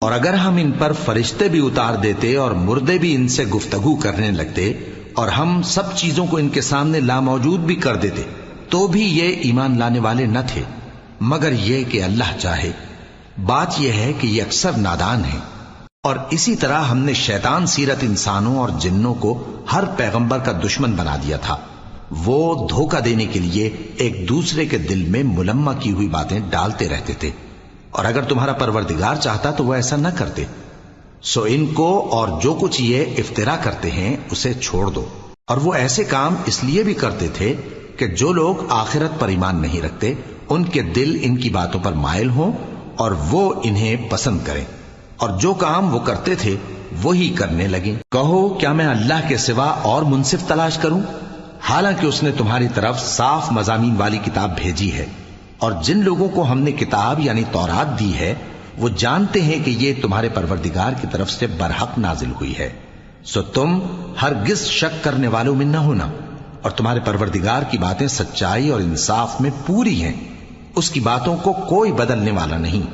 اور اگر ہم ان پر فرشتے بھی اتار دیتے اور مردے بھی ان سے گفتگو کرنے لگتے اور ہم سب چیزوں کو ان کے سامنے لاموجود بھی کر دیتے تو بھی یہ ایمان لانے والے نہ تھے، مگر یہ کہ اللہ چاہے۔ بات یہ ہے کہ یہ اکثر نادان ہیں۔ اور اسی طرح ہم نے شیطان سیرت انسانوں اور جنوں کو ہر پیغمبر کا دشمن بنا دیا تھا۔ وہ دھوکہ دینے کے لیے ایک دوسرے کے دل میں ملمہ کی ہوئی باتیں ڈالتے رہتے تھے، اور اگر تمہارا پروردگار چاہتا تو وہ ایسا نہ کرتے۔ سو ان کو اور جو کچھ یہ افترا کرتے ہیں اسے چھوڑ دو۔ اور وہ ایسے کام اس لیے بھی کرتے تھے کہ جو لوگ آخرت پر ایمان نہیں رکھتے ان کے دل ان کی باتوں پر مائل ہوں اور وہ انہیں پسند کریں، اور جو کام وہ کرتے تھے وہی کرنے لگیں۔ کہو کیا میں اللہ کے سوا اور منصف تلاش کروں، حالانکہ اس نے تمہاری طرف صاف مضامین والی کتاب بھیجی ہے، اور جن لوگوں کو ہم نے کتاب یعنی تورات دی ہے وہ جانتے ہیں کہ یہ تمہارے پروردگار کی طرف سے برحق نازل ہوئی ہے۔ سو تم ہرگز شک کرنے والوں میں نہ ہونا، اور تمہارے پروردگار کی باتیں سچائی اور انصاف میں پوری ہیں، اس کی باتوں کو کوئی بدلنے والا نہیں،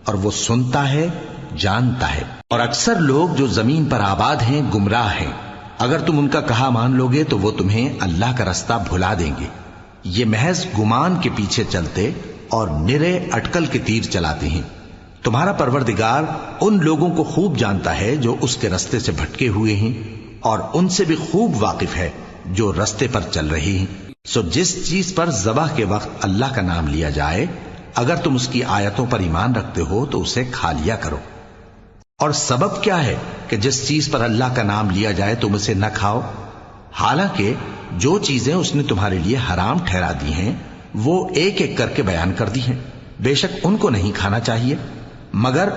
اور وہ سنتا ہے جانتا ہے۔ اور اکثر لوگ جو زمین پر آباد ہیں گمراہ ہیں، اگر تم ان کا کہا مان لوگے تو وہ تمہیں اللہ کا رستہ بھلا دیں گے۔ یہ محض گمان کے پیچھے چلتے اور نرے اٹکل کے تیر چلاتے ہیں۔ تمہارا پروردگار ان لوگوں کو خوب جانتا ہے جو اس کے رستے سے بھٹکے ہوئے ہیں، اور ان سے بھی خوب واقف ہے جو رستے پر چل رہے ہیں۔ سو جس چیز پر ذبح کے وقت اللہ کا نام لیا جائے اگر تم اس کی آیتوں پر ایمان رکھتے ہو تو اسے کھا لیا کرو۔ اور سبب کیا ہے کہ جس چیز پر اللہ کا نام لیا جائے تم اسے نہ کھاؤ، حالانکہ جو چیزیں اس نے تمہارے لیے حرام ٹھہرا دی ہیں وہ ایک ایک کر کے بیان کر دی ہیں۔ بے شک ان کو نہیں کھانا چاہیے مگر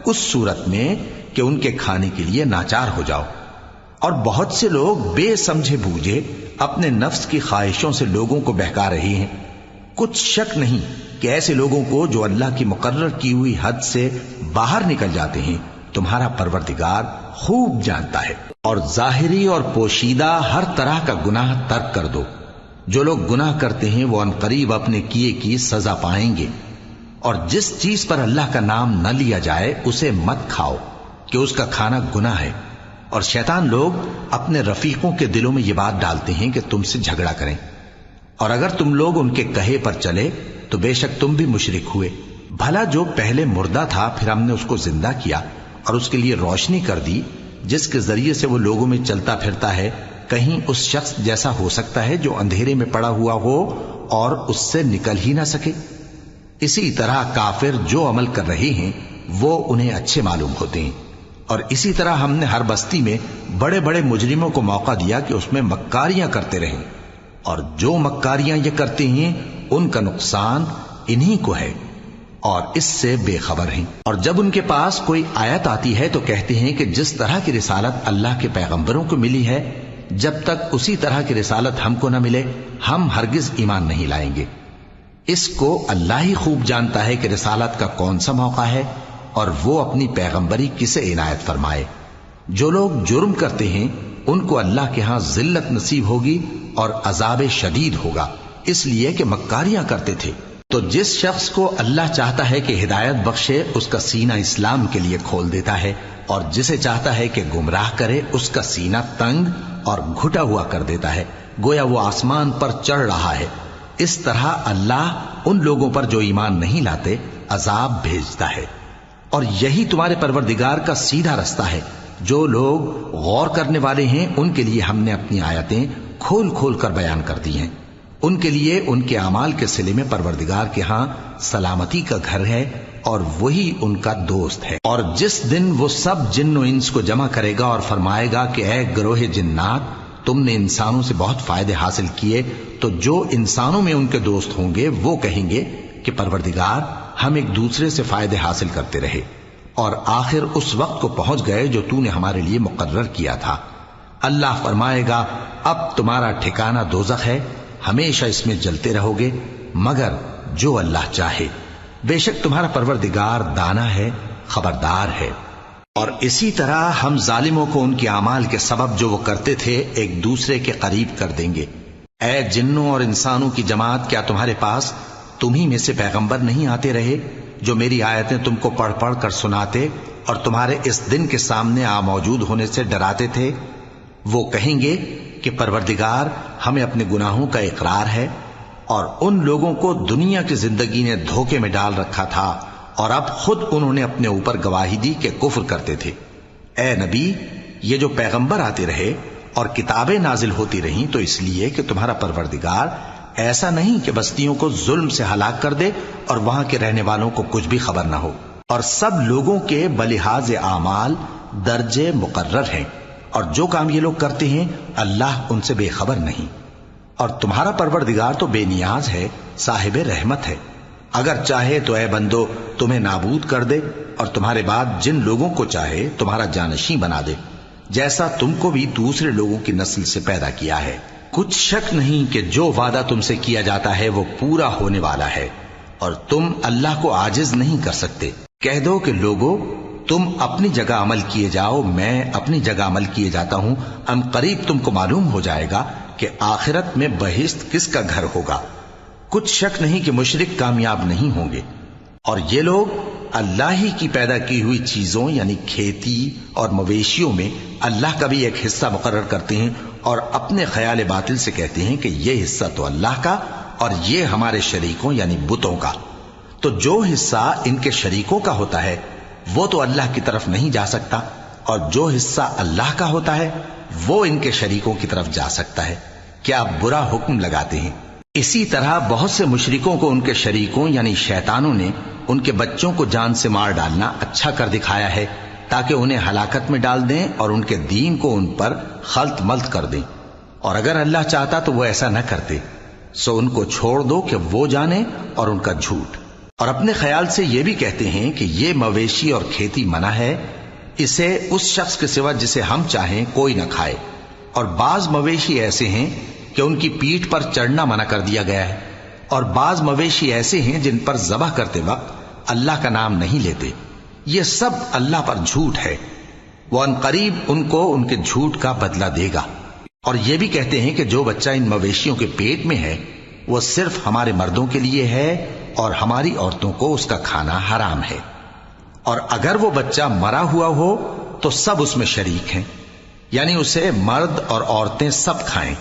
اس صورت میں کہ ان کے کھانے کے لیے ناچار ہو جاؤ۔ اور بہت سے لوگ بے سمجھے بوجھے اپنے نفس کی خواہشوں سے لوگوں کو بہکا رہے ہیں۔ کچھ شک نہیں کہ ایسے لوگوں کو جو اللہ کی مقرر کی ہوئی حد سے باہر نکل جاتے ہیں تمہارا پروردگار خوب جانتا ہے۔ اور ظاہری اور پوشیدہ ہر طرح کا گناہ ترک کر دو۔ جو لوگ گناہ کرتے ہیں وہ عنقریب اپنے کیے کی سزا پائیں گے۔ اور جس چیز پر اللہ کا نام نہ لیا جائے اسے مت کھاؤ کہ اس کا کھانا گناہ ہے۔ اور شیطان لوگ اپنے رفیقوں کے دلوں میں یہ بات ڈالتے ہیں کہ تم سے جھگڑا کریں، اور اگر تم لوگ ان کے کہے پر چلے تو بے شک تم بھی مشرک ہوئے۔ بھلا جو پہلے مردہ تھا پھر ہم نے اس کو زندہ کیا اور اس کے لیے روشنی کر دی جس کے ذریعے سے وہ لوگوں میں چلتا پھرتا ہے، کہیں اس شخص جیسا ہو سکتا ہے جو اندھیرے میں پڑا ہوا ہو اور اس سے نکل ہی نہ سکے؟ اسی طرح کافر جو عمل کر رہے ہیں وہ انہیں اچھے معلوم ہوتے ہیں۔ اور اسی طرح ہم نے ہر بستی میں بڑے بڑے مجرموں کو موقع دیا کہ اس میں مکاریاں کرتے رہیں، اور جو مکاریاں یہ کرتے ہیں ان کا نقصان انہی کو ہے اور اس سے بے خبر ہیں۔ اور جب ان کے پاس کوئی آیت آتی ہے تو کہتے ہیں کہ جس طرح کی رسالت اللہ کے پیغمبروں کو ملی ہے جب تک اسی طرح کی رسالت ہم کو نہ ملے ہم ہرگز ایمان نہیں لائیں گے۔ اس کو اللہ ہی خوب جانتا ہے کہ رسالت کا کون سا موقع ہے اور وہ اپنی پیغمبری کسے عنایت فرمائے۔ جو لوگ جرم کرتے ہیں ان کو اللہ کے ہاں ذلت نصیب ہوگی اور عذاب شدید ہوگا، اس لیے کہ مکاریاں کرتے تھے۔ تو جس شخص کو اللہ چاہتا ہے کہ ہدایت بخشے اس کا سینہ اسلام کے لیے کھول دیتا ہے، اور جسے چاہتا ہے کہ گمراہ کرے اس کا سینہ تنگ اور گھٹا ہوا کر دیتا ہے، گویا وہ آسمان پر چڑھ رہا ہے۔ اس طرح اللہ ان لوگوں پر جو ایمان نہیں لاتے عذاب بھیجتا ہے۔ اور یہی تمہارے پروردگار کا سیدھا رستہ ہے۔ جو لوگ غور کرنے والے ہیں ان کے لیے ہم نے اپنی آیتیں کھول کھول کر بیان کر دی ہیں۔ ان کے لیے ان کے اعمال کے صلے میں پروردگار کے ہاں سلامتی کا گھر ہے اور وہی ان کا دوست ہے۔ اور جس دن وہ سب جن و انس کو جمع کرے گا اور فرمائے گا کہ اے گروہ جنات، تم نے انسانوں سے بہت فائدے حاصل کیے، تو جو انسانوں میں ان کے دوست ہوں گے وہ کہیں گے کہ پروردگار ہم ایک دوسرے سے فائدے حاصل کرتے رہے اور آخر اس وقت کو پہنچ گئے جو تو نے ہمارے لیے مقرر کیا تھا۔ اللہ فرمائے گا اب تمہارا ٹھکانہ دوزخ ہے، ہمیشہ اس میں جلتے رہو گے مگر جو اللہ چاہے، بے شک تمہارا پروردگار دانا ہے، خبردار ہے۔ اور اسی طرح ہم ظالموں کو ان کے اعمال کے سبب جو وہ کرتے تھے ایک دوسرے کے قریب کر دیں گے۔ اے جنوں اور انسانوں کی جماعت، کیا تمہارے پاس تمہیں میں سے پیغمبر نہیں آتے رہے جو میری آیتیں تم کو پڑھ پڑھ کر سناتے اور تمہارے اس دن کے سامنے آ موجود ہونے سے ڈراتے تھے؟ وہ کہیں گے کہ پروردگار ہمیں اپنے گناہوں کا اقرار ہے، اور ان لوگوں کو دنیا کی زندگی نے دھوکے میں ڈال رکھا تھا اور اب خود انہوں نے اپنے اوپر گواہی دی کہ کفر کرتے تھے۔ اے نبی، یہ جو پیغمبر آتے رہے اور کتابیں نازل ہوتی رہیں تو اس لیے کہ تمہارا پروردگار ایسا نہیں کہ بستیوں کو ظلم سے ہلاک کر دے اور وہاں کے رہنے والوں کو کچھ بھی خبر نہ ہو، اور سب لوگوں کے بلحاظ اعمال درجے مقرر ہیں، اور جو کام یہ لوگ کرتے ہیں اللہ ان سے بے خبر نہیں۔ اور تمہارا پروردگار تو بے نیاز ہے، صاحب رحمت ہے، اگر چاہے تو اے بندو تمہیں نابود کر دے اور تمہارے بعد جن لوگوں کو چاہے تمہارا جانشین بنا دے، جیسا تم کو بھی دوسرے لوگوں کی نسل سے پیدا کیا ہے۔ کچھ شک نہیں کہ جو وعدہ تم سے کیا جاتا ہے وہ پورا ہونے والا ہے، اور تم اللہ کو عاجز نہیں کر سکتے۔ کہہ دو کہ لوگو تم اپنی جگہ عمل کیے جاؤ، میں اپنی جگہ عمل کیے جاتا ہوں، ان قریب تم کو معلوم ہو جائے گا کہ آخرت میں بہشت کس کا گھر ہوگا۔ کچھ شک نہیں کہ مشرک کامیاب نہیں ہوں گے، اور یہ لوگ اللہ ہی کی پیدا کی ہوئی چیزوں یعنی کھیتی اور مویشیوں میں اللہ کا بھی ایک حصہ مقرر کرتے ہیں، اور اپنے خیال باطل سے کہتے ہیں کہ یہ حصہ تو اللہ کا اور یہ ہمارے شریکوں یعنی بتوں کا۔ تو جو حصہ ان کے شریکوں کا ہوتا ہے وہ تو اللہ کی طرف نہیں جا سکتا، اور جو حصہ اللہ کا ہوتا ہے وہ ان کے شریکوں کی طرف جا سکتا ہے۔ کیا برا حکم لگاتے ہیں؟ اسی طرح بہت سے مشرکوں کو ان کے شریکوں یعنی شیطانوں نے ان کے بچوں کو جان سے مار ڈالنا اچھا کر دکھایا ہے، تاکہ انہیں ہلاکت میں ڈال دیں اور ان کے دین کو ان پر خلط ملط کر دیں، اور اگر اللہ چاہتا تو وہ ایسا نہ کرتے۔ سو ان کو چھوڑ دو کہ وہ جانے اور ان کا جھوٹ۔ اور اپنے خیال سے یہ بھی کہتے ہیں کہ یہ مویشی اور کھیتی منع ہے، اسے اس شخص کے سوا جسے ہم چاہیں کوئی نہ کھائے، اور بعض مویشی ایسے ہیں کہ ان کی پیٹھ پر چڑھنا منع کر دیا گیا ہے، اور بعض مویشی ایسے ہیں جن پر ذبح کرتے وقت اللہ کا نام نہیں لیتے۔ یہ سب اللہ پر جھوٹ ہے، وہ ان قریب ان کو ان کے جھوٹ کا بدلہ دے گا۔ اور یہ بھی کہتے ہیں کہ جو بچہ ان مویشیوں کے پیٹ میں ہے وہ صرف ہمارے مردوں کے لیے ہے اور ہماری عورتوں کو اس کا کھانا حرام ہے، اور اگر وہ بچہ مرا ہوا ہو تو سب اس میں شریک ہیں، یعنی اسے مرد اور عورتیں سب کھائیں۔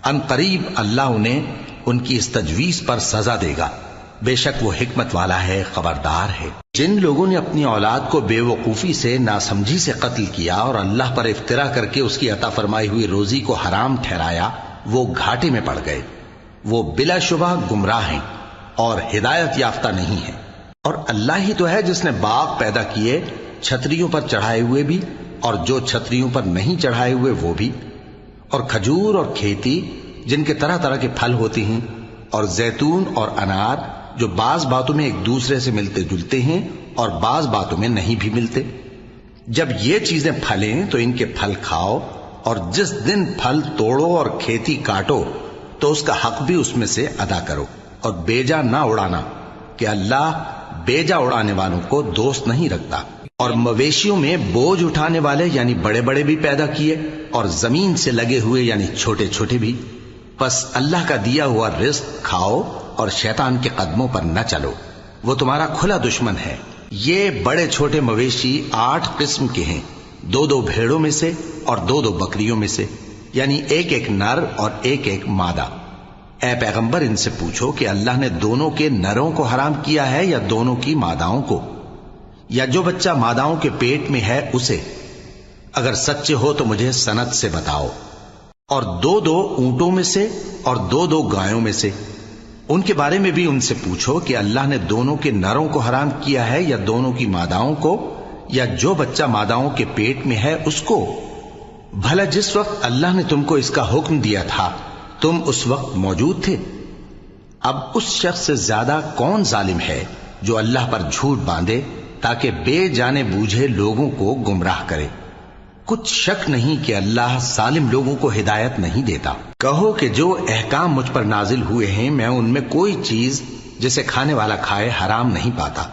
ان قریب اللہ انہیں ان کی اس تجویز پر سزا دے گا، بے شک وہ حکمت والا ہے، خبردار ہے۔ جن لوگوں نے اپنی اولاد کو بے وقوفی سے ناسمجھی سے قتل کیا اور اللہ پر افترا کر کے اس کی عطا فرمائی ہوئی روزی کو حرام ٹھہرایا، وہ گھاٹے میں پڑ گئے، وہ بلا شبہ گمراہ ہیں اور ہدایت یافتہ نہیں ہیں۔ اور اللہ ہی تو ہے جس نے باغ پیدا کیے، چھتریوں پر چڑھائے ہوئے بھی اور جو چھتریوں پر نہیں چڑھائے ہوئے وہ بھی، اور کھجور اور کھیتی جن کے طرح طرح کے پھل ہوتے ہیں، اور زیتون اور انار جو بعض باتوں میں ایک دوسرے سے ملتے جلتے ہیں اور بعض باتوں میں نہیں بھی ملتے۔ جب یہ چیزیں پھلیں تو ان کے پھل کھاؤ، اور جس دن پھل توڑو اور کھیتی کاٹو تو اس کا حق بھی اس میں سے ادا کرو، اور بیجا نہ اڑانا کہ اللہ بیجا اڑانے والوں کو دوست نہیں رکھتا۔ اور مویشیوں میں بوجھ اٹھانے والے یعنی بڑے بڑے بھی پیدا کیے، اور زمین سے لگے ہوئے یعنی چھوٹے چھوٹے بھی۔ بس اللہ کا دیا ہوا رزق کھاؤ اور شیطان کے قدموں پر نہ چلو، وہ تمہارا کھلا دشمن ہے۔ یہ بڑے چھوٹے مویشی 8 قسم کے ہیں، 2 بھیڑوں میں سے اور 2 بکریوں میں سے، یعنی ایک نر اور ایک مادہ۔ اے پیغمبر ان سے پوچھو کہ اللہ نے دونوں کے نروں کو حرام کیا ہے یا دونوں کی ماداؤں کو، یا جو بچہ ماداؤں کے پیٹ میں ہے اسے؟ اگر سچے ہو تو مجھے سند سے بتاؤ۔ اور 2 اونٹوں میں سے اور 2 گایوں میں سے، ان کے بارے میں بھی ان سے پوچھو کہ اللہ نے دونوں کے نروں کو حرام کیا ہے یا دونوں کی ماداؤں کو، یا جو بچہ ماداؤں کے پیٹ میں ہے اس کو؟ بھلا جس وقت اللہ نے تم کو اس کا حکم دیا تھا تم اس وقت موجود تھے؟ اب اس شخص سے زیادہ کون ظالم ہے جو اللہ پر جھوٹ باندھے تاکہ بے جانے بوجھے لوگوں کو گمراہ کرے؟ کچھ شک نہیں کہ اللہ ظالم لوگوں کو ہدایت نہیں دیتا۔ کہو کہ جو احکام مجھ پر نازل ہوئے ہیں میں ان میں کوئی چیز جسے کھانے والا کھائے حرام نہیں پاتا،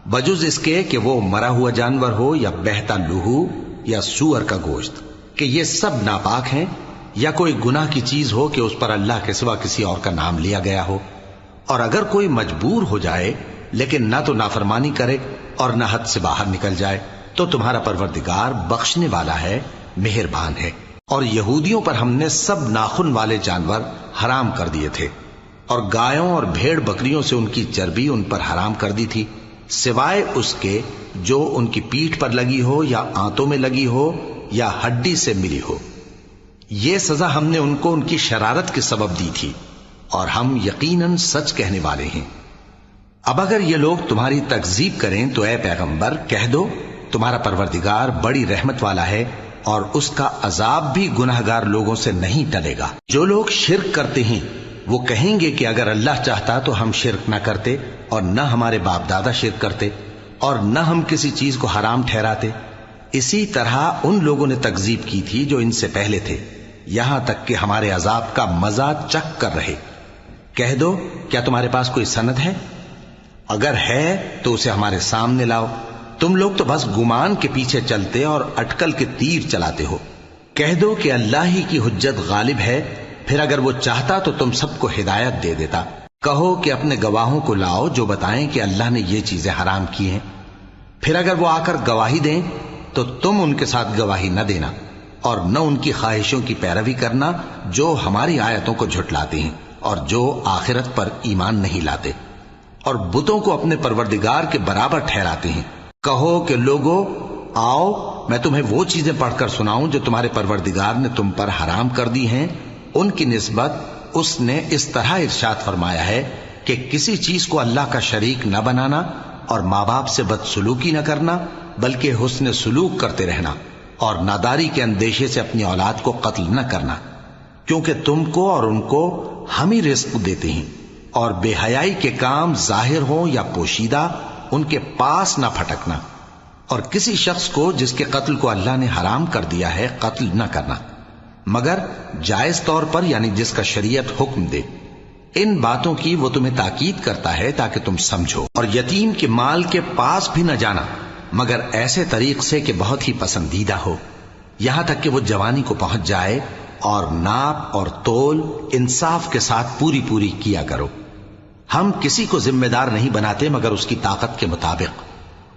بجز اس کے کہ وہ مرا ہوا جانور ہو یا بہتا لہو یا سور کا گوشت، کہ یہ سب ناپاک ہیں، یا کوئی گناہ کی چیز ہو کہ اس پر اللہ کے سوا کسی اور کا نام لیا گیا ہو۔ اور اگر کوئی مجبور ہو جائے لیکن نہ تو نافرمانی کرے اور نہ حد سے باہر نکل جائے، تو تمہارا پروردگار بخشنے والا ہے، مہربان ہے۔ اور یہودیوں پر ہم نے سب ناخن والے جانور حرام کر دیے تھے، اور گایوں اور بھیڑ بکریوں سے ان کی چربی ان پر حرام کر دی تھی، سوائے اس کے جو ان کی پیٹھ پر لگی ہو یا آنتوں میں لگی ہو یا ہڈی سے ملی ہو۔ یہ سزا ہم نے ان کو ان کی شرارت کے سبب دی تھی، اور ہم یقیناً سچ کہنے والے ہیں۔ اب اگر یہ لوگ تمہاری تکذیب کریں تو اے پیغمبر کہہ دو، تمہارا پروردگار بڑی رحمت والا ہے، اور اس کا عذاب بھی گناہگار لوگوں سے نہیں ٹلے گا۔ جو لوگ شرک کرتے ہیں وہ کہیں گے کہ اگر اللہ چاہتا تو ہم شرک نہ کرتے، اور نہ ہمارے باپ دادا شرک کرتے، اور نہ ہم کسی چیز کو حرام ٹھہراتے۔ اسی طرح ان لوگوں نے تکذیب کی تھی جو ان سے پہلے تھے، یہاں تک کہ ہمارے عذاب کا مزہ چکھ کر رہے۔ کہہ دو، کیا تمہارے پاس کوئی سند ہے؟ اگر ہے تو اسے ہمارے سامنے لاؤ۔ تم لوگ تو بس گمان کے پیچھے چلتے اور اٹکل کے تیر چلاتے ہو۔ کہہ دو کہ اللہ ہی کی حجت غالب ہے، پھر اگر وہ چاہتا تو تم سب کو ہدایت دے دیتا۔ کہو کہ اپنے گواہوں کو لاؤ جو بتائیں کہ اللہ نے یہ چیزیں حرام کی ہیں، پھر اگر وہ آ کر گواہی دیں تو تم ان کے ساتھ گواہی نہ دینا، اور نہ ان کی خواہشوں کی پیروی کرنا جو ہماری آیتوں کو جھٹلاتے ہیں اور جو آخرت پر ایمان نہیں لاتے، اور بتوں کو اپنے پروردگار کے برابر ٹھہراتے ہیں۔ کہو کہ لوگو آؤ میں تمہیں وہ چیزیں پڑھ کر سناؤں جو تمہارے پروردگار نے تم پر حرام کر دی ہیں۔ ان کی نسبت اس نے اس طرح ارشاد فرمایا ہے کہ کسی چیز کو اللہ کا شریک نہ بنانا، اور ماں باپ سے بدسلوکی نہ کرنا، بلکہ حسن سلوک کرتے رہنا، اور ناداری کے اندیشے سے اپنی اولاد کو قتل نہ کرنا، کیونکہ تم کو اور ان کو ہم ہی رزق دیتے ہیں۔ اور بے حیائی کے کام ظاہر ہوں یا پوشیدہ ان کے پاس نہ پھٹکنا، اور کسی شخص کو جس کے قتل کو اللہ نے حرام کر دیا ہے قتل نہ کرنا، مگر جائز طور پر، یعنی جس کا شریعت حکم دے۔ ان باتوں کی وہ تمہیں تاکید کرتا ہے تاکہ تم سمجھو۔ اور یتیم کے مال کے پاس بھی نہ جانا مگر ایسے طریق سے کہ بہت ہی پسندیدہ ہو، یہاں تک کہ وہ جوانی کو پہنچ جائے، اور ناپ اور تول انصاف کے ساتھ پوری پوری کیا کرو۔ ہم کسی کو ذمہ دار نہیں بناتے مگر اس کی طاقت کے مطابق،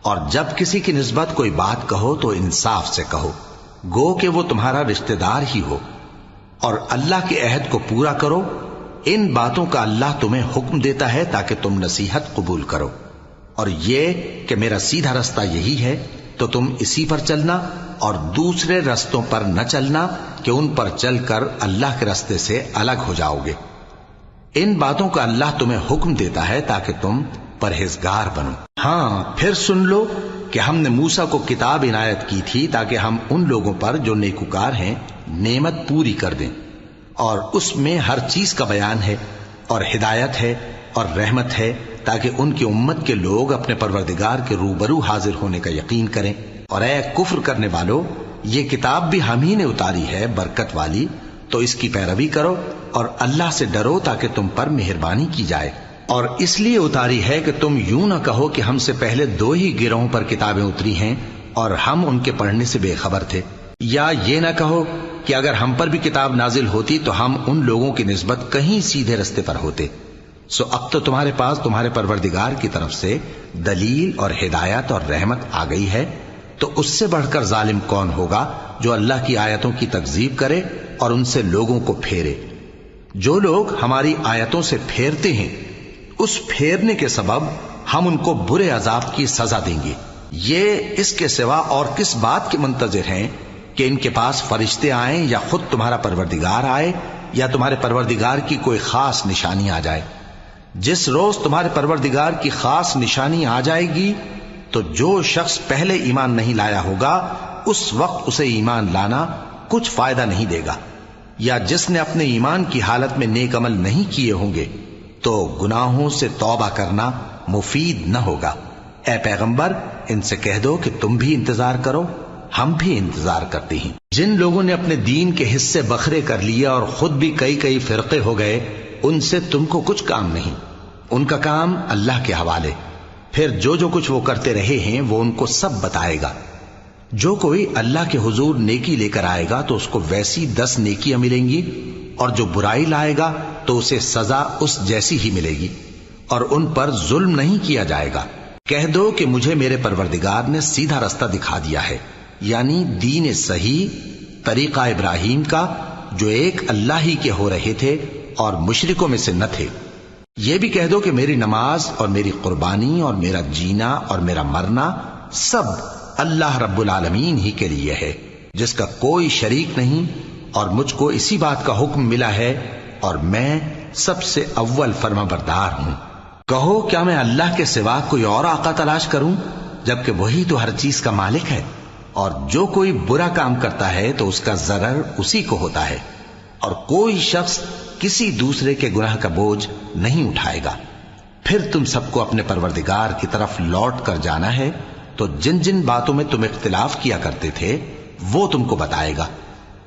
اور جب کسی کی نسبت کوئی بات کہو تو انصاف سے کہو، گو کہ وہ تمہارا رشتہ دار ہی ہو، اور اللہ کے عہد کو پورا کرو۔ ان باتوں کا اللہ تمہیں حکم دیتا ہے تاکہ تم نصیحت قبول کرو، اور یہ کہ میرا سیدھا رستہ یہی ہے تو تم اسی پر چلنا، اور دوسرے رستوں پر نہ چلنا کہ ان پر چل کر اللہ کے رستے سے الگ ہو جاؤ گے۔ ان باتوں کا اللہ تمہیں حکم دیتا ہے تاکہ تم پرہیزگار بنو۔ ہاں پھر سن لو کہ ہم نے موسیٰ کو کتاب عنایت کی تھی تاکہ ہم ان لوگوں پر جو نیکوکار ہیں نعمت پوری کر دیں، اور اس میں ہر چیز کا بیان ہے، اور ہدایت ہے اور رحمت ہے، تاکہ ان کی امت کے لوگ اپنے پروردگار کے روبرو حاضر ہونے کا یقین کریں۔ اور اے کفر کرنے والو، یہ کتاب بھی ہم ہی نے اتاری ہے برکت والی، تو اس کی پیروی کرو اور اللہ سے ڈرو تاکہ تم پر مہربانی کی جائے۔ اور اس لیے اتاری ہے کہ تم یوں نہ کہو کہ ہم سے پہلے 2 ہی گروہوں پر کتابیں اتری ہیں اور ہم ان کے پڑھنے سے بے خبر تھے، یا یہ نہ کہو کہ اگر ہم پر بھی کتاب نازل ہوتی تو ہم ان لوگوں کی نسبت کہیں سیدھے رستے پر ہوتے۔ سو اب تو تمہارے پاس تمہارے پروردگار کی طرف سے دلیل اور ہدایت اور رحمت آ گئی ہے، تو اس سے بڑھ کر ظالم کون ہوگا جو اللہ کی آیتوں کی تکذیب کرے اور ان سے لوگوں کو پھیرے۔ جو لوگ ہماری آیتوں سے پھیرتے ہیں اس پھیرنے کے سبب ہم ان کو برے عذاب کی سزا دیں گے۔ یہ اس کے سوا اور کس بات کے منتظر ہیں کہ ان کے پاس فرشتے آئیں یا خود تمہارا پروردگار آئے یا تمہارے پروردگار کی کوئی خاص نشانی آ جائے۔ جس روز تمہارے پروردگار کی خاص نشانی آ جائے گی تو جو شخص پہلے ایمان نہیں لایا ہوگا اس وقت اسے ایمان لانا کچھ فائدہ نہیں دے گا، یا جس نے اپنے ایمان کی حالت میں نیک عمل نہیں کیے ہوں گے تو گناہوں سے توبہ کرنا مفید نہ ہوگا۔ اے پیغمبر ان سے کہہ دو کہ تم بھی انتظار کرو، ہم بھی انتظار کرتے ہیں۔ جن لوگوں نے اپنے دین کے حصے بکھرے کر لیے اور خود بھی کئی فرقے ہو گئے، ان سے تم کو کچھ کام نہیں، ان کا کام اللہ کے حوالے۔ پھر جو کچھ وہ کرتے رہے ہیں وہ ان کو سب بتائے گا۔ جو کوئی اللہ کے حضور نیکی لے کر آئے گا تو اس کو ویسی 10 نیکیاں ملیں گی، اور جو برائی لائے گا تو اسے سزا اس جیسی ہی ملے گی، اور ان پر ظلم نہیں کیا جائے گا۔ کہہ دو کہ مجھے میرے پروردگار نے سیدھا رستہ دکھا دیا ہے، یعنی دین صحیح، طریقہ ابراہیم کا جو ایک اللہ ہی کے ہو رہے تھے اور مشرکوں میں سے نہ تھے۔ یہ بھی کہہ دو کہ میری نماز اور میری قربانی اور میرا جینا اور میرا مرنا سب اللہ رب العالمین ہی کے لیے ہے، جس کا کوئی شریک نہیں، اور مجھ کو اسی بات کا حکم ملا ہے اور میں سب سے اول فرما بردار ہوں۔ کہو کیا میں اللہ کے سوا کوئی اور آقا تلاش کروں، جبکہ وہی تو ہر چیز کا مالک ہے، اور جو کوئی برا کام کرتا ہے تو اس کا ضرر اسی کو ہوتا ہے، اور کوئی شخص کسی دوسرے کے گناہ کا بوجھ نہیں اٹھائے گا۔ پھر تم سب کو اپنے پروردگار کی طرف لوٹ کر جانا ہے، تو جن جن باتوں میں تم اختلاف کیا کرتے تھے وہ تم کو بتائے گا،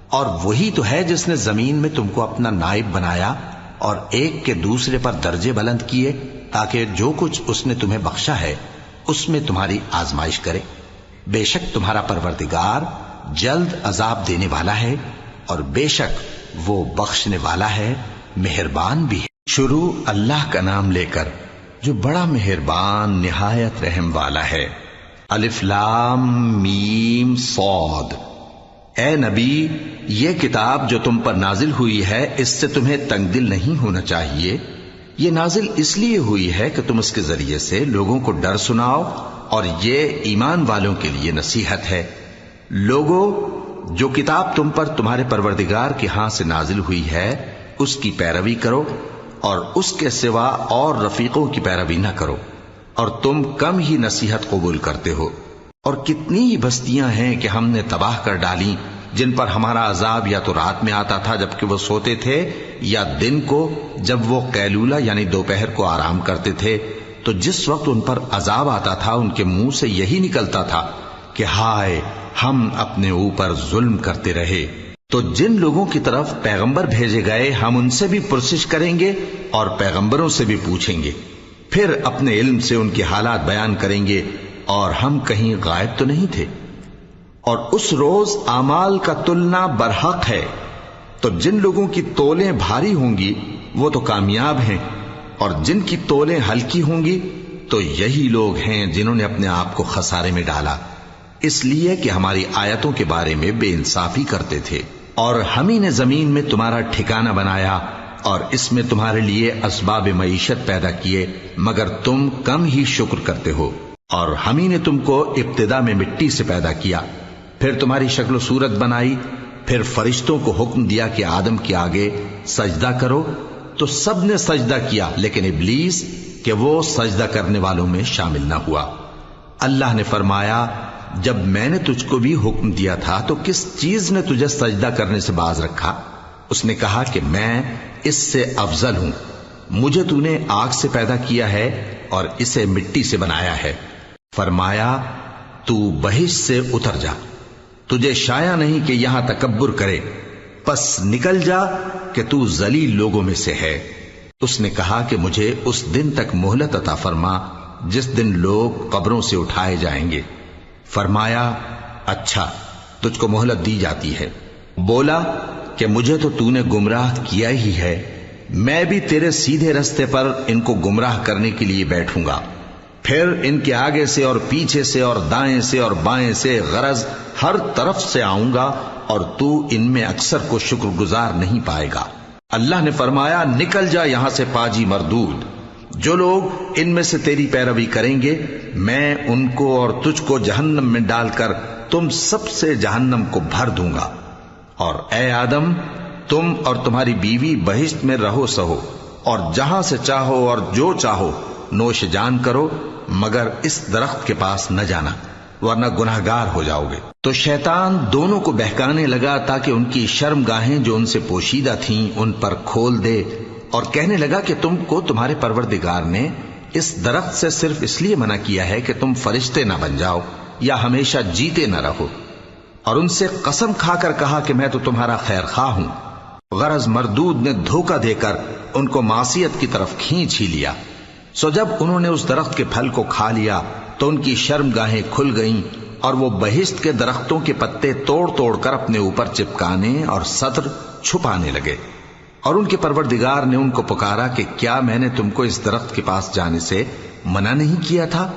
اور وہی تو ہے جس نے زمین میں تم کو اپنا نائب بنایا اور ایک کے دوسرے پر درجے بلند کیے، تاکہ جو کچھ اس نے تمہیں بخشا ہے اس میں تمہاری آزمائش کرے۔ بے شک تمہارا پروردگار جلد عذاب دینے والا ہے، اور بے شک وہ بخشنے والا ہے، مہربان بھی ہے۔ شروع اللہ کا نام لے کر جو بڑا مہربان نہایت رحم والا ہے۔ الف لام میم صاد۔ اے نبی، یہ کتاب جو تم پر نازل ہوئی ہے اس سے تمہیں تنگ دل نہیں ہونا چاہیے۔ یہ نازل اس لیے ہوئی ہے کہ تم اس کے ذریعے سے لوگوں کو ڈر سناؤ، اور یہ ایمان والوں کے لیے نصیحت ہے۔ لوگوں، جو کتاب تم پر تمہارے پروردگار کے ہاں سے نازل ہوئی ہے اس کی پیروی کرو، اور اس کے سوا اور رفیقوں کی پیروی نہ کرو، اور تم کم ہی نصیحت قبول کرتے ہو۔ اور کتنی ہی بستیاں ہیں کہ ہم نے تباہ کر ڈالی، جن پر ہمارا عذاب یا تو رات میں آتا تھا جبکہ وہ سوتے تھے، یا دن کو جب وہ قیلولہ یعنی دوپہر کو آرام کرتے تھے، تو جس وقت ان پر عذاب آتا تھا ان کے منہ سے یہی نکلتا تھا کہ ہائے، ہم اپنے اوپر ظلم کرتے رہے۔ تو جن لوگوں کی طرف پیغمبر بھیجے گئے ہم ان سے بھی پرسش کریں گے اور پیغمبروں سے بھی پوچھیں گے، پھر اپنے علم سے ان کے حالات بیان کریں گے، اور ہم کہیں غائب تو نہیں تھے۔ اور اس روز اعمال کا تلنا برحق ہے، تو جن لوگوں کی تولیں بھاری ہوں گی وہ تو کامیاب ہیں، اور جن کی تولیں ہلکی ہوں گی تو یہی لوگ ہیں جنہوں نے اپنے آپ کو خسارے میں ڈالا، اس لیے کہ ہماری آیتوں کے بارے میں بے انصافی کرتے تھے۔ اور ہم ہی نے زمین میں تمہارا ٹھکانہ بنایا، اور اس میں تمہارے لیے اسباب معیشت پیدا کیے، مگر تم کم ہی شکر کرتے ہو۔ اور ہم ہی نے تم کو ابتدا میں مٹی سے پیدا کیا، پھر تمہاری شکل و صورت بنائی، پھر فرشتوں کو حکم دیا کہ آدم کے آگے سجدہ کرو، تو سب نے سجدہ کیا، لیکن ابلیس کہ وہ سجدہ کرنے والوں میں شامل نہ ہوا۔ اللہ نے فرمایا، جب میں نے تجھ کو بھی حکم دیا تھا تو کس چیز نے تجھے سجدہ کرنے سے باز رکھا؟ اس نے کہا کہ میں اس سے افضل ہوں، مجھے تو نے آگ سے پیدا کیا ہے اور اسے مٹی سے بنایا ہے۔ فرمایا، تو بہشت سے اتر جا، تجھے شایع نہیں کہ یہاں تکبر کرے، پس نکل جا کہ تو ذلیل لوگوں میں سے ہے۔ اس نے کہا کہ مجھے اس دن تک مہلت عطا فرما جس دن لوگ قبروں سے اٹھائے جائیں گے۔ فرمایا، اچھا، تجھ کو مہلت دی جاتی ہے۔ بولا کہ مجھے تو نے گمراہ کیا ہی ہے، میں بھی تیرے سیدھے رستے پر ان کو گمراہ کرنے کے لیے بیٹھوں گا، پھر ان کے آگے سے اور پیچھے سے اور دائیں سے اور بائیں سے غرض ہر طرف سے آؤں گا، اور تو ان میں اکثر کو شکر گزار نہیں پائے گا۔ اللہ نے فرمایا، نکل جا یہاں سے پاجی مردود، جو لوگ ان میں سے تیری پیروی کریں گے میں ان کو اور تجھ کو جہنم میں ڈال کر تم سب سے جہنم کو بھر دوں گا۔ اور اے آدم، تم اور تمہاری بیوی بہشت میں رہو سہو، اور جہاں سے چاہو اور جو چاہو نوش جان کرو، مگر اس درخت کے پاس نہ جانا ورنہ گناہگار ہو جاؤ گے۔ تو شیطان دونوں کو بہکانے لگا تاکہ ان کی شرم گاہیں جو ان سے پوشیدہ تھیں ان پر کھول دے، اور کہنے لگا کہ تم کو تمہارے پروردگار نے اس درخت سے صرف اس لیے منع کیا ہے کہ تم فرشتے نہ بن جاؤ یا ہمیشہ جیتے نہ رہو۔ اور ان سے قسم کھا کر کہا کہ میں تو تمہارا خیر خواہ ہوں۔ غرض مردود نے دھوکہ دے کر ان کو معصیت کی طرف کھینچ ہی لیا۔ سو جب انہوں نے اس درخت کے پھل کو کھا لیا تو ان کی شرم گاہیں کھل گئیں، اور وہ بہشت کے درختوں کے پتے توڑ توڑ کر اپنے اوپر چپکانے اور سطر چھپانے لگے۔ اور ان کے پروردگار نے ان کو پکارا کہ کیا میں نے تم کو اس درخت کے پاس جانے سے منع نہیں کیا تھا؟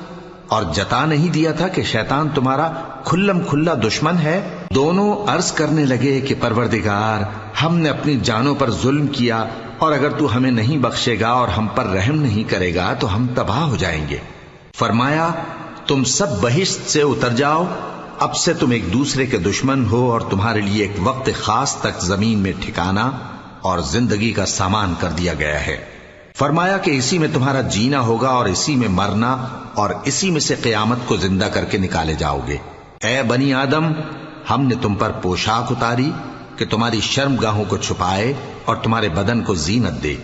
اور جتا نہیں دیا تھا کہ شیطان تمہارا کھلم کھلا دشمن ہے؟ دونوں عرض کرنے لگے کہ پروردگار، ہم نے اپنی جانوں پر ظلم کیا، اور اگر تو ہمیں نہیں بخشے گا اور ہم پر رحم نہیں کرے گا تو ہم تباہ ہو جائیں گے۔ فرمایا تم سب بہشت سے اتر جاؤ، اب سے تم ایک دوسرے کے دشمن ہو، اور تمہارے لیے ایک وقت خاص تک زمین میں ٹھکانا اور زندگی کا سامان کر دیا گیا ہے۔ فرمایا کہ اسی میں تمہارا جینا ہوگا اور اسی میں مرنا، اور اسی میں سے قیامت کو زندہ کر کے نکالے جاؤ گے۔ اے بنی آدم، ہم نے تم پر پوشاک اتاری کہ تمہاری شرم گاہوں کو چھپائے اور تمہارے بدن کو زینت دے،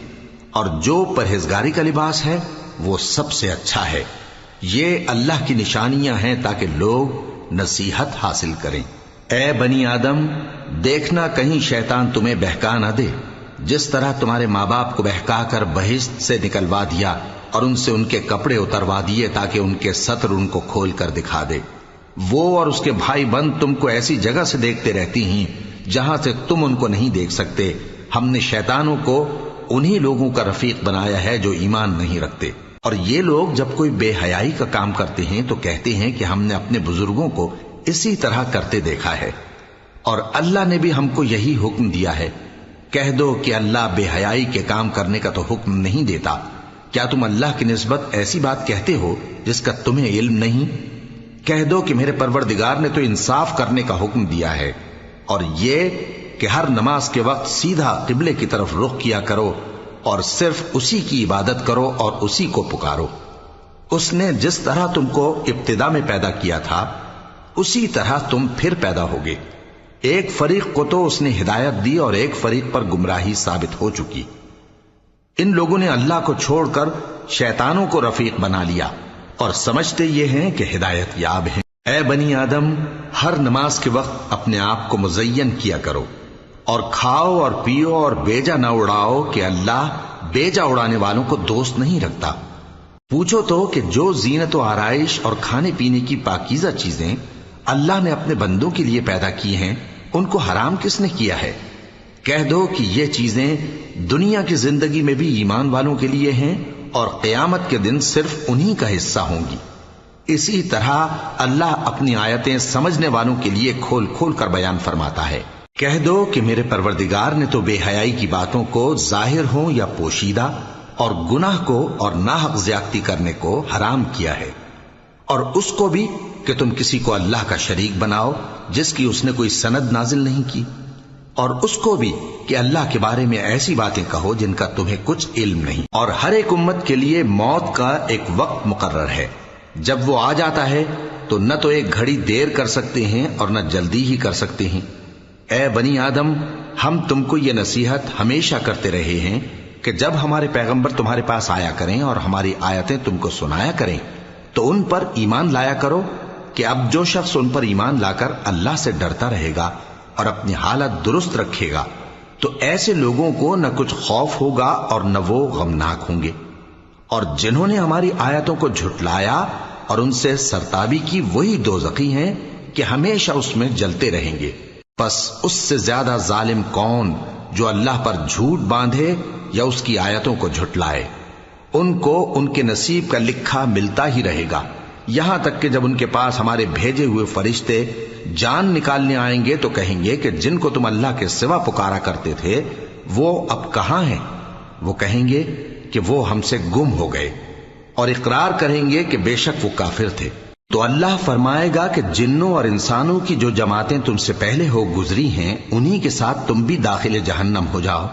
اور جو پرہیزگاری کا لباس ہے وہ سب سے اچھا ہے۔ یہ اللہ کی نشانیاں ہیں تاکہ لوگ نصیحت حاصل کریں۔ اے بنی آدم، دیکھنا کہیں شیطان تمہیں بہکا نہ دے، جس طرح تمہارے ماں باپ کو بہکا کر بہشت سے نکلوا دیا اور ان سے ان کے کپڑے اتروا دیے تاکہ ان کے ستر ان کو کھول کر دکھا دے۔ وہ اور اس کے بھائی بند تم کو ایسی جگہ سے دیکھتے رہتی ہیں جہاں سے تم ان کو نہیں دیکھ سکتے۔ ہم نے شیطانوں کو انہی لوگوں کا رفیق بنایا ہے جو ایمان نہیں رکھتے، اور یہ لوگ جب کوئی بے حیائی کا کام کرتے ہیں تو کہتے ہیں کہ ہم نے اپنے بزرگوں کو اسی طرح کرتے دیکھا ہے، اور اللہ نے بھی ہم کو یہی حکم دیا ہے۔ کہہ دو کہ اللہ بے حیائی کے کام کرنے کا تو حکم نہیں دیتا۔ کیا تم اللہ کی نسبت ایسی بات کہتے ہو جس کا تمہیں علم نہیں؟ کہہ دو کہ میرے پروردگار نے تو انصاف کرنے کا حکم دیا ہے، اور یہ کہ ہر نماز کے وقت سیدھا قبلے کی طرف رخ کیا کرو اور صرف اسی کی عبادت کرو اور اسی کو پکارو۔ اس نے جس طرح تم کو ابتدا میں پیدا کیا تھا اسی طرح تم پھر پیدا ہوگے۔ ایک فریق کو تو اس نے ہدایت دی اور ایک فریق پر گمراہی ثابت ہو چکی۔ ان لوگوں نے اللہ کو چھوڑ کر شیطانوں کو رفیق بنا لیا اور سمجھتے یہ ہیں کہ ہدایت یاب ہیں۔ اے بنی آدم، ہر نماز کے وقت اپنے آپ کو مزین کیا کرو، اور کھاؤ اور پیو اور بیجا نہ اڑاؤ کہ اللہ بیجا اڑانے والوں کو دوست نہیں رکھتا۔ پوچھو تو کہ جو زینت و آرائش اور کھانے پینے کی پاکیزہ چیزیں اللہ نے اپنے بندوں کے لیے پیدا کی ہیں ان کو حرام کس نے کیا ہے؟ کہہ دو کہ یہ چیزیں دنیا کی زندگی میں بھی ایمان والوں کے لیے ہیں اور قیامت کے دن صرف انہی کا حصہ ہوں گی۔ اسی طرح اللہ اپنی آیتیں سمجھنے والوں کے لیے کھول کھول کر بیان فرماتا ہے۔ کہہ دو کہ میرے پروردگار نے تو بے حیائی کی باتوں کو ظاہر ہوں یا پوشیدہ، اور گناہ کو اور ناحق زیادتی کرنے کو حرام کیا ہے، اور اس کو بھی کہ تم کسی کو اللہ کا شریک بناؤ جس کی اس نے کوئی سند نازل نہیں کی، اور اس کو بھی کہ اللہ کے بارے میں ایسی باتیں کہو جن کا تمہیں کچھ علم نہیں۔ اور ہر ایک امت کے لیے موت کا ایک وقت مقرر ہے، جب وہ آ جاتا ہے تو نہ تو ایک گھڑی دیر کر سکتے ہیں اور نہ جلدی ہی کر سکتے ہیں۔ اے بنی آدم، ہم تم کو یہ نصیحت ہمیشہ کرتے رہے ہیں کہ جب ہمارے پیغمبر تمہارے پاس آیا کریں اور ہماری آیتیں تم کو سنایا کریں تو ان پر ایمان لایا کرو، کہ اب جو شخص ان پر ایمان لا کر اللہ سے ڈرتا رہے گا اور اپنی حالت درست رکھے گا تو ایسے لوگوں کو نہ کچھ خوف ہوگا اور نہ وہ غمناک ہوں گے۔ اور جنہوں نے ہماری آیتوں کو جھٹلایا اور ان سے سرتابی کی وہی دوزخی ہیں کہ ہمیشہ اس میں جلتے رہیں گے۔ پس اس سے زیادہ ظالم کون جو اللہ پر جھوٹ باندھے یا اس کی آیتوں کو جھٹلائے؟ ان کو ان کے نصیب کا لکھا ملتا ہی رہے گا، یہاں تک کہ جب ان کے پاس ہمارے بھیجے ہوئے فرشتے جان نکالنے آئیں گے تو کہیں گے کہ جن کو تم اللہ کے سوا پکارا کرتے تھے وہ اب کہاں ہیں؟ وہ کہیں گے کہ وہ ہم سے گم ہو گئے، اور اقرار کریں گے کہ بے شک وہ کافر تھے۔ تو اللہ فرمائے گا کہ جنوں اور انسانوں کی جو جماعتیں تم سے پہلے ہو گزری ہیں انہی کے ساتھ تم بھی داخل جہنم ہو جاؤ۔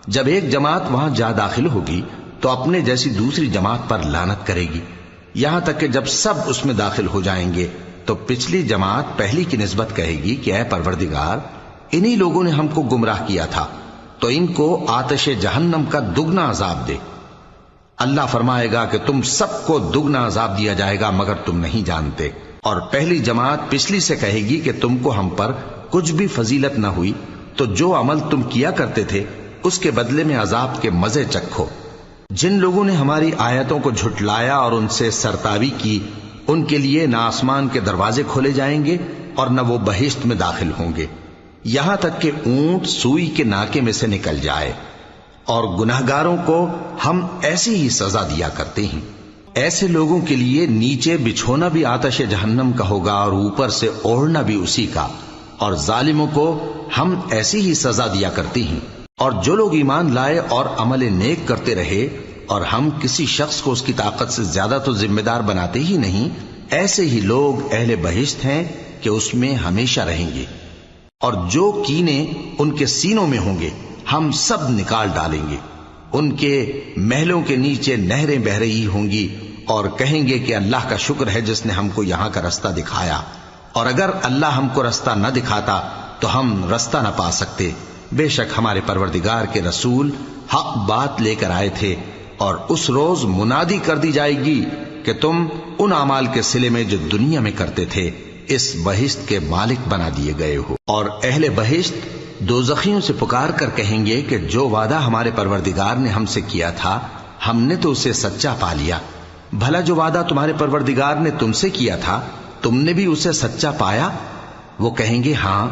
جب ایک جماعت وہاں جا داخل ہوگی تو اپنے جیسی دوسری جماعت پر لعنت کرے گی، یہاں تک کہ جب سب اس میں داخل ہو جائیں گے تو پچھلی جماعت پہلی کی نسبت کہے گی کہ اے پروردگار، انہی لوگوں نے ہم کو گمراہ کیا تھا، تو ان کو آتش جہنم کا دگنا عذاب دے۔ اللہ فرمائے گا کہ تم سب کو دگنا عذاب دیا جائے گا مگر تم نہیں جانتے۔ اور پہلی جماعت پچھلی سے کہے گی کہ تم کو ہم پر کچھ بھی فضیلت نہ ہوئی، تو جو عمل تم کیا کرتے تھے اس کے بدلے میں عذاب کے مزے چکھو۔ جن لوگوں نے ہماری آیتوں کو جھٹلایا اور ان سے سرتابی کی ان کے لیے نہ آسمان کے دروازے کھولے جائیں گے اور نہ وہ بہشت میں داخل ہوں گے، یہاں تک کہ اونٹ سوئی کے ناکے میں سے نکل جائے، اور گناہگاروں کو ہم ایسی ہی سزا دیا کرتے ہیں۔ ایسے لوگوں کے لیے نیچے بچھونا بھی آتش جہنم کا ہوگا اور اوپر سے اوڑھنا بھی اسی کا، اور ظالموں کو ہم ایسی ہی سزا دیا کرتی ہیں۔ اور جو لوگ ایمان لائے اور عمل نیک کرتے رہے اور ہم کسی شخص کو اس کی طاقت سے زیادہ تو ذمہ دار بناتے ہی نہیں، ایسے ہی لوگ اہل بہشت ہیں کہ اس میں ہمیشہ رہیں گے۔ اور جو کینے ان کے سینوں میں ہوں گے ہم سب نکال ڈالیں گے، ان کے محلوں کے نیچے نہریں بہہ رہی ہوں گی، اور کہیں گے کہ اللہ کا شکر ہے جس نے ہم کو یہاں کا رستہ دکھایا، اور اگر اللہ ہم کو رستہ نہ دکھاتا تو ہم رستہ نہ پا سکتے۔ بے شک ہمارے پروردگار کے رسول حق بات لے کر آئے تھے، اور اس روز منادی کر دی جائے گی کہ تم ان اعمال کے صلے میں جو دنیا میں کرتے تھے اس بہشت کے مالک بنا دیے گئے ہو۔ اور اہل بہشت دوزخیوں سے پکار کر کہیں گے کہ جو وعدہ ہمارے پروردگار نے ہم سے کیا تھا ہم نے تو اسے سچا پا لیا، بھلا جو وعدہ تمہارے پروردگار نے تم سے کیا تھا تم نے بھی اسے سچا پایا؟ وہ کہیں گے ہاں۔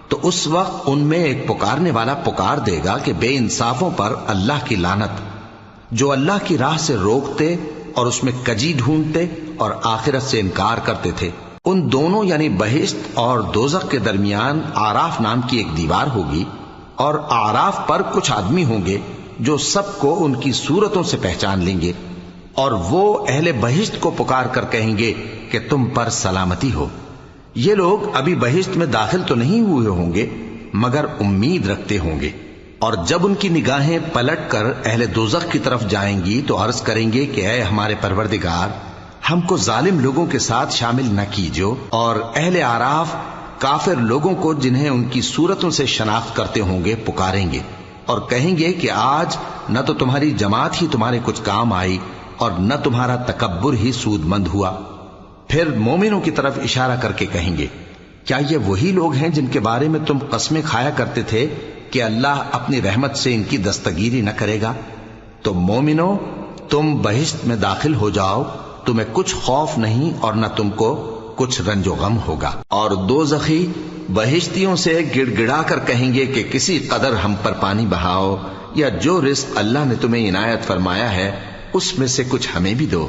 تو اس وقت ان میں ایک پکارنے والا پکار دے گا کہ بے انصافوں پر اللہ کی لعنت، جو اللہ کی راہ سے روکتے اور اس میں کجی ڈھونڈتے اور آخرت سے انکار کرتے تھے۔ ان دونوں یعنی بہشت اور دوزخ کے درمیان آراف نام کی ایک دیوار ہوگی، اور آراف پر کچھ آدمی ہوں گے جو سب کو ان کی صورتوں سے پہچان لیں گے، اور وہ اہل بہشت کو پکار کر کہیں گے کہ تم پر سلامتی ہو۔ یہ لوگ ابھی بہشت میں داخل تو نہیں ہوئے ہوں گے مگر امید رکھتے ہوں گے، اور جب ان کی نگاہیں پلٹ کر اہل دوزخ کی طرف جائیں گی تو عرض کریں گے کہ اے ہمارے پروردگار، ہم کو ظالم لوگوں کے ساتھ شامل نہ کیجو۔ اور اہل آراف کافر لوگوں کو جنہیں ان کی صورتوں سے شناخت کرتے ہوں گے پکاریں گے اور کہیں گے کہ آج نہ تو تمہاری جماعت ہی تمہارے کچھ کام آئی اور نہ تمہارا تکبر ہی سود مند ہوا۔ پھر مومنوں کی طرف اشارہ کر کے کہیں گے کیا یہ وہی لوگ ہیں جن کے بارے میں تم قسمیں کھایا کرتے تھے کہ اللہ اپنی رحمت سے ان کی دستگیری نہ کرے گا؟ تو مومنوں، تم بہشت میں داخل ہو جاؤ، تمہیں کچھ خوف نہیں اور نہ تم کو کچھ رنج و غم ہوگا۔ اور دوزخی بہشتیوں سے گڑ گڑا کر کہیں گے کہ کسی قدر ہم پر پانی بہاؤ، یا جو رزق اللہ نے تمہیں عنایت فرمایا ہے اس میں سے کچھ ہمیں بھی دو۔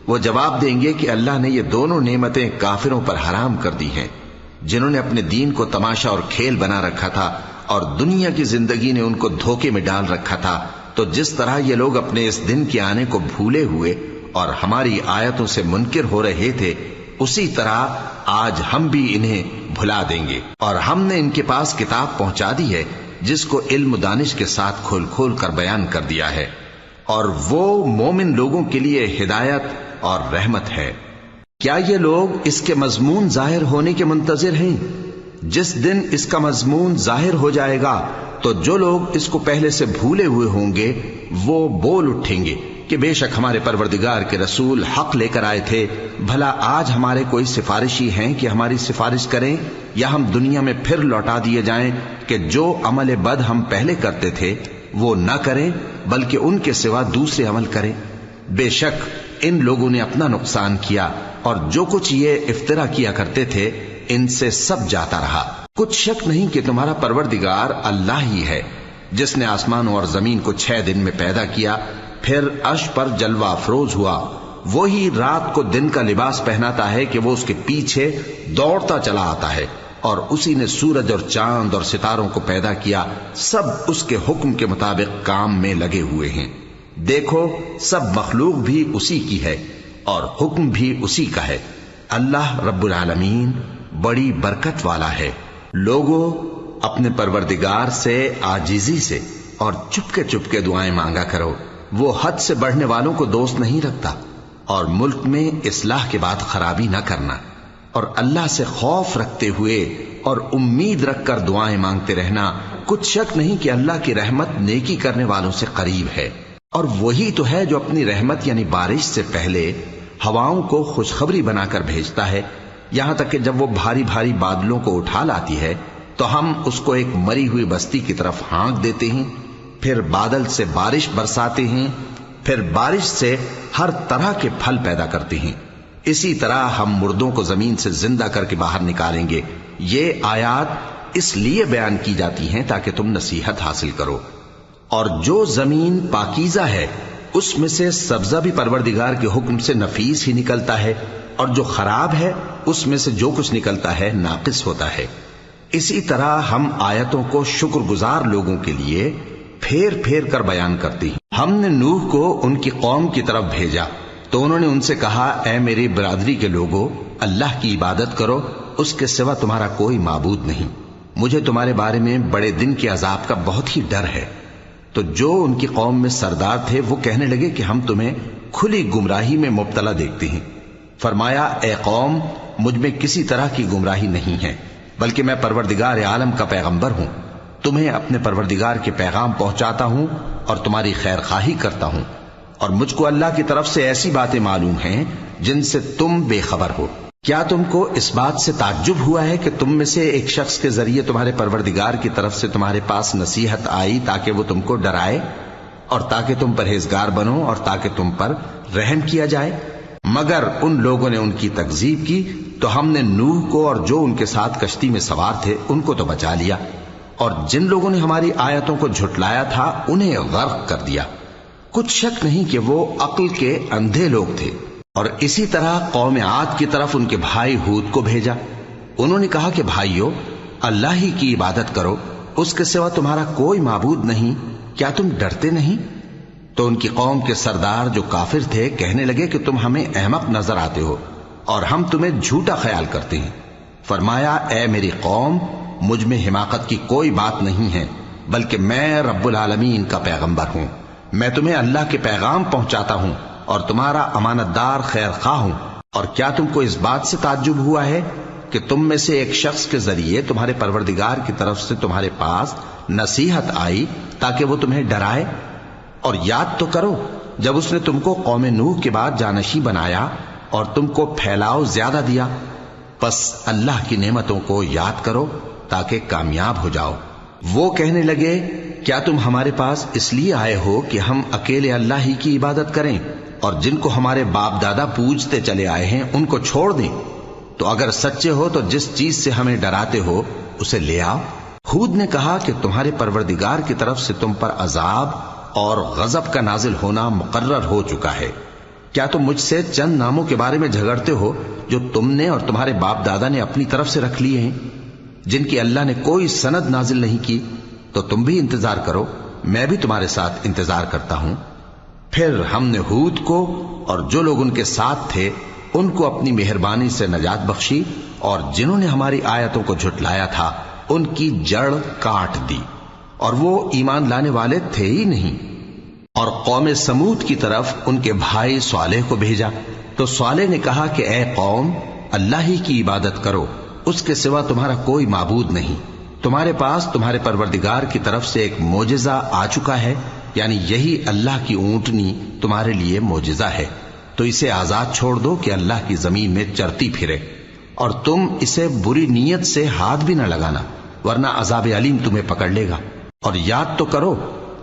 وہ جواب دیں گے کہ اللہ نے یہ دونوں نعمتیں کافروں پر حرام کر دی ہیں، جنہوں نے اپنے دین کو تماشا اور کھیل بنا رکھا تھا اور دنیا کی زندگی نے ان کو دھوکے میں ڈال رکھا تھا۔ تو جس طرح یہ لوگ اپنے اس دن کے آنے کو بھولے ہوئے اور ہماری آیتوں سے منکر ہو رہے تھے، اسی طرح آج ہم بھی انہیں بھلا دیں گے۔ اور ہم نے ان کے پاس کتاب پہنچا دی ہے جس کو علم و دانش کے ساتھ کھول کھول کر بیان کر دیا ہے، اور وہ مومن لوگوں کے لیے ہدایت اور رحمت ہے۔ کیا یہ لوگ اس کے مضمون ظاہر ہونے کے منتظر ہیں؟ جس دن اس کا مضمون ظاہر ہو جائے گا تو جو لوگ اس کو پہلے سے بھولے ہوئے ہوں گے وہ بول اٹھیں گے کہ بے شک ہمارے پروردگار کے رسول حق لے کر آئے تھے، بھلا آج ہمارے کوئی سفارشی ہیں کہ ہماری سفارش کریں، یا ہم دنیا میں پھر لوٹا دیے جائیں کہ جو عمل بد ہم پہلے کرتے تھے وہ نہ کریں بلکہ ان کے سوا دوسرے عمل کریں۔ بے شک ان لوگوں نے اپنا نقصان کیا، اور جو کچھ یہ افترا کیا کرتے تھے ان سے سب جاتا رہا۔ کچھ شک نہیں کہ تمہارا پروردگار اللہ ہی ہے جس نے آسمانوں اور زمین کو 6 دن میں پیدا کیا، پھر عرش پر جلوہ افروز ہوا۔ وہی رات کو دن کا لباس پہناتا ہے کہ وہ اس کے پیچھے دوڑتا چلا آتا ہے، اور اسی نے سورج اور چاند اور ستاروں کو پیدا کیا، سب اس کے حکم کے مطابق کام میں لگے ہوئے ہیں۔ دیکھو سب مخلوق بھی اسی کی ہے اور حکم بھی اسی کا ہے۔ اللہ رب العالمین بڑی برکت والا ہے۔ لوگوں، اپنے پروردگار سے عاجزی سے اور چپ کے دعائیں مانگا کرو، وہ حد سے بڑھنے والوں کو دوست نہیں رکھتا، اور ملک میں اصلاح کے بعد خرابی نہ کرنا، اور اللہ سے خوف رکھتے ہوئے اور امید رکھ کر دعائیں مانگتے رہنا۔ کچھ شک نہیں کہ اللہ کی رحمت نیکی کرنے والوں سے قریب ہے، اور وہی تو ہے جو اپنی رحمت یعنی بارش سے پہلے ہواؤں کو خوشخبری بنا کر بھیجتا ہے، یہاں تک کہ جب وہ بھاری بھاری بادلوں کو اٹھا لاتی ہے تو ہم اس کو ایک مری ہوئی بستی کی طرف ہانک دیتے ہیں، پھر بادل سے بارش برساتے ہیں، پھر بارش سے ہر طرح کے پھل پیدا کرتے ہیں۔ اسی طرح ہم مردوں کو زمین سے زندہ کر کے باہر نکالیں گے۔ یہ آیات اس لیے بیان کی جاتی ہیں تاکہ تم نصیحت حاصل کرو۔ اور جو زمین پاکیزہ ہے اس میں سے سبزہ بھی پروردگار کے حکم سے نفیس ہی نکلتا ہے، اور جو خراب ہے اس میں سے جو کچھ نکلتا ہے ناقص ہوتا ہے۔ اسی طرح ہم آیتوں کو شکر گزار لوگوں کے لیے پھیر پھیر کر بیان کرتے ہیں۔ ہم نے نوح کو ان کی قوم کی طرف بھیجا تو انہوں نے ان سے کہا، اے میری برادری کے لوگوں، اللہ کی عبادت کرو، اس کے سوا تمہارا کوئی معبود نہیں۔ مجھے تمہارے بارے میں بڑے دن کے عذاب کا بہت ہی ڈر ہے۔ تو جو ان کی قوم میں سردار تھے وہ کہنے لگے کہ ہم تمہیں کھلی گمراہی میں مبتلا دیکھتے ہیں۔ فرمایا، اے قوم، مجھ میں کسی طرح کی گمراہی نہیں ہے، بلکہ میں پروردگار عالم کا پیغمبر ہوں، تمہیں اپنے پروردگار کے پیغام پہنچاتا ہوں اور تمہاری خیر خواہی کرتا ہوں، اور مجھ کو اللہ کی طرف سے ایسی باتیں معلوم ہیں جن سے تم بے خبر ہو۔ کیا تم کو اس بات سے تعجب ہوا ہے کہ تم میں سے ایک شخص کے ذریعے تمہارے پروردگار کی طرف سے تمہارے پاس نصیحت آئی تاکہ وہ تم کو ڈرائے اور تاکہ تم پرہیزگار بنو اور تاکہ تم پر رحم کیا جائے؟ مگر ان لوگوں نے ان کی تکذیب کی تو ہم نے نوح کو اور جو ان کے ساتھ کشتی میں سوار تھے ان کو تو بچا لیا، اور جن لوگوں نے ہماری آیتوں کو جھٹلایا تھا انہیں غرق کر دیا۔ کچھ شک نہیں کہ وہ عقل کے اندھے لوگ تھے۔ اور اسی طرح قوم عاد کی طرف ان کے بھائی ہود کو بھیجا۔ انہوں نے کہا کہ بھائیو، اللہ ہی کی عبادت کرو، اس کے سوا تمہارا کوئی معبود نہیں، کیا تم ڈرتے نہیں؟ تو ان کی قوم کے سردار جو کافر تھے کہنے لگے کہ تم ہمیں احمق نظر آتے ہو اور ہم تمہیں جھوٹا خیال کرتے ہیں۔ فرمایا، اے میری قوم، مجھ میں حماقت کی کوئی بات نہیں ہے، بلکہ میں رب العالمین کا پیغمبر ہوں۔ میں تمہیں اللہ کے پیغام پہنچاتا ہوں اور تمہارا امانت دار خیر خواہ ہوں۔ اور کیا تم کو اس بات سے تعجب ہوا ہے کہ تم میں سے ایک شخص کے ذریعے تمہارے پروردگار کی طرف سے تمہارے پاس نصیحت آئی تاکہ وہ تمہیں ڈرائے؟ اور یاد تو کرو جب اس نے تم کو قوم نوح کے بعد جانشین بنایا اور تم کو پھیلاؤ زیادہ دیا، پس اللہ کی نعمتوں کو یاد کرو تاکہ کامیاب ہو جاؤ۔ وہ کہنے لگے، کیا تم ہمارے پاس اس لیے آئے ہو کہ ہم اکیلے اللہ ہی کی عبادت کریں اور جن کو ہمارے باپ دادا پوجتے چلے آئے ہیں ان کو چھوڑ دیں؟ تو اگر سچے ہو تو جس چیز سے ہمیں ڈراتے ہو اسے لے آؤ۔ ہود نے کہا کہ تمہارے پروردگار کی طرف سے تم پر عذاب اور غضب کا نازل ہونا مقرر ہو چکا ہے۔ کیا تم مجھ سے چند ناموں کے بارے میں جھگڑتے ہو جو تم نے اور تمہارے باپ دادا نے اپنی طرف سے رکھ لیے ہیں، جن کی اللہ نے کوئی سند نازل نہیں کی؟ تو تم بھی انتظار کرو، میں بھی تمہارے ساتھ انتظار کرتا ہوں۔ پھر ہم نے ہود کو اور جو لوگ ان کے ساتھ تھے ان کو اپنی مہربانی سے نجات بخشی، اور جنہوں نے ہماری آیتوں کو جھٹلایا تھا ان کی جڑ کاٹ دی، اور وہ ایمان لانے والے تھے ہی نہیں۔ اور قوم سمود کی طرف ان کے بھائی صالح کو بھیجا تو صالح نے کہا کہ اے قوم، اللہ ہی کی عبادت کرو، اس کے سوا تمہارا کوئی معبود نہیں۔ تمہارے پاس تمہارے پروردگار کی طرف سے ایک معجزہ آ چکا ہے، یعنی یہی اللہ کی اونٹنی تمہارے لیے معجزہ ہے، تو اسے آزاد چھوڑ دو کہ اللہ کی زمین میں چرتی پھرے، اور تم اسے بری نیت سے ہاتھ بھی نہ لگانا، ورنہ عذاب علیم تمہیں پکڑ لے گا۔ اور یاد تو کرو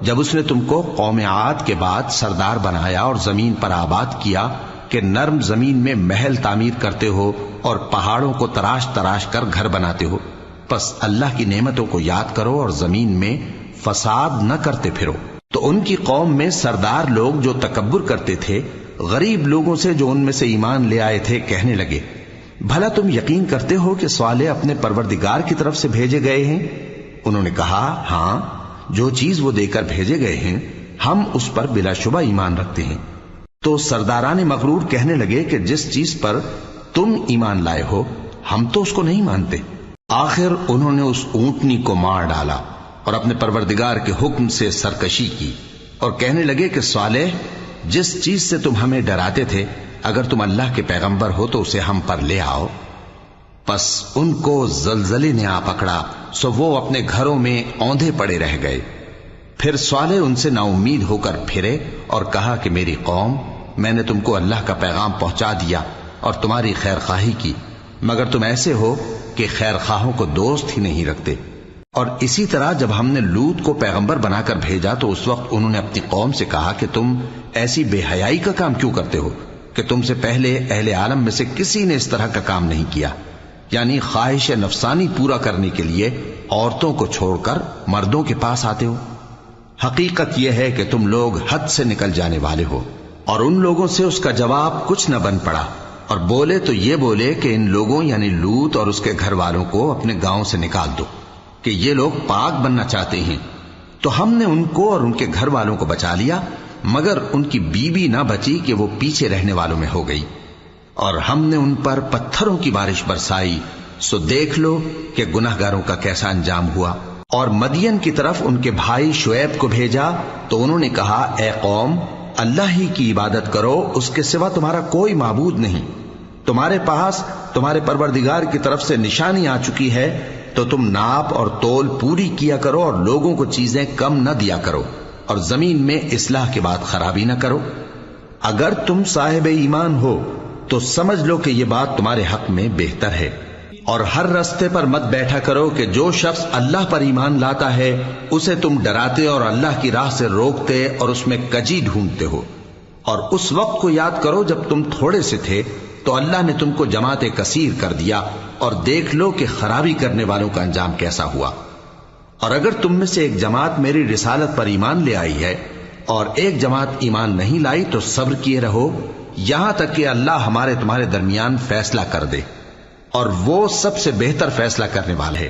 جب اس نے تم کو قوم عاد کے بعد سردار بنایا اور زمین پر آباد کیا کہ نرم زمین میں محل تعمیر کرتے ہو اور پہاڑوں کو تراش تراش کر گھر بناتے ہو، پس اللہ کی نعمتوں کو یاد کرو اور زمین میں فساد نہ کرتے پھرو۔ تو ان کی قوم میں سردار لوگ جو تکبر کرتے تھے غریب لوگوں سے جو ان میں سے ایمان لے آئے تھے کہنے لگے، بھلا تم یقین کرتے ہو کہ صالح اپنے پروردگار کی طرف سے بھیجے گئے ہیں؟ انہوں نے کہا، ہاں، جو چیز وہ دے کر بھیجے گئے ہیں ہم اس پر بلا شبہ ایمان رکھتے ہیں۔ تو سرداران مغرور کہنے لگے کہ جس چیز پر تم ایمان لائے ہو ہم تو اس کو نہیں مانتے۔ آخر انہوں نے اس اونٹنی کو مار ڈالا اور اپنے پروردگار کے حکم سے سرکشی کی، اور کہنے لگے کہ صالح، جس چیز سے تم ہمیں ڈراتے تھے اگر تم اللہ کے پیغمبر ہو تو اسے ہم پر لے آؤ۔ پس ان کو زلزلے نے آ پکڑا، سو وہ اپنے گھروں میں اوندھے پڑے رہ گئے۔ پھر صالح ان سے نا امید ہو کر پھرے اور کہا کہ میری قوم، میں نے تم کو اللہ کا پیغام پہنچا دیا اور تمہاری خیر خواہی کی، مگر تم ایسے ہو کہ خیر خواہوں کو دوست ہی نہیں رکھتے۔ اور اسی طرح جب ہم نے لوط کو پیغمبر بنا کر بھیجا تو اس وقت انہوں نے اپنی قوم سے کہا کہ تم ایسی بے حیائی کا کام کیوں کرتے ہو کہ تم سے پہلے اہل عالم میں سے کسی نے اس طرح کا کام نہیں کیا، یعنی خواہش نفسانی پورا کرنے کے لیے عورتوں کو چھوڑ کر مردوں کے پاس آتے ہو۔ حقیقت یہ ہے کہ تم لوگ حد سے نکل جانے والے ہو۔ اور ان لوگوں سے اس کا جواب کچھ نہ بن پڑا، اور بولے تو یہ بولے کہ ان لوگوں یعنی لوط اور اس کے گھر والوں کو اپنے گاؤں سے نکال دو کہ یہ لوگ پاک بننا چاہتے ہیں۔ تو ہم نے ان کو اور ان کے گھر والوں کو بچا لیا، مگر ان کی بیوی نہ بچی کہ وہ پیچھے رہنے والوں میں ہو گئی۔ اور ہم نے ان پر پتھروں کی بارش برسائی، سو دیکھ لو کہ گناہگاروں کا کیسا انجام ہوا۔ اور مدین کی طرف ان کے بھائی شعیب کو بھیجا تو انہوں نے کہا، اے قوم، اللہ ہی کی عبادت کرو، اس کے سوا تمہارا کوئی معبود نہیں۔ تمہارے پاس تمہارے پروردگار کی طرف سے نشانی آ چکی ہے، تو تم ناپ اور تول پوری کیا کرو اور لوگوں کو چیزیں کم نہ دیا کرو، اور زمین میں اصلاح کے بعد خرابی نہ کرو۔ اگر تم صاحب ایمان ہو تو سمجھ لو کہ یہ بات تمہارے حق میں بہتر ہے۔ اور ہر رستے پر مت بیٹھا کرو کہ جو شخص اللہ پر ایمان لاتا ہے اسے تم ڈراتے اور اللہ کی راہ سے روکتے اور اس میں کجی ڈھونڈتے ہو۔ اور اس وقت کو یاد کرو جب تم تھوڑے سے تھے تو اللہ نے تم کو جماعت کثیر کر دیا، اور دیکھ لو کہ خرابی کرنے والوں کا انجام کیسا ہوا۔ اور اگر تم میں سے ایک جماعت میری رسالت پر ایمان لے آئی ہے اور ایک جماعت ایمان نہیں لائی تو صبر کیے رہو یہاں تک کہ اللہ ہمارے تمہارے درمیان فیصلہ کر دے، اور وہ سب سے بہتر فیصلہ کرنے والا ہے۔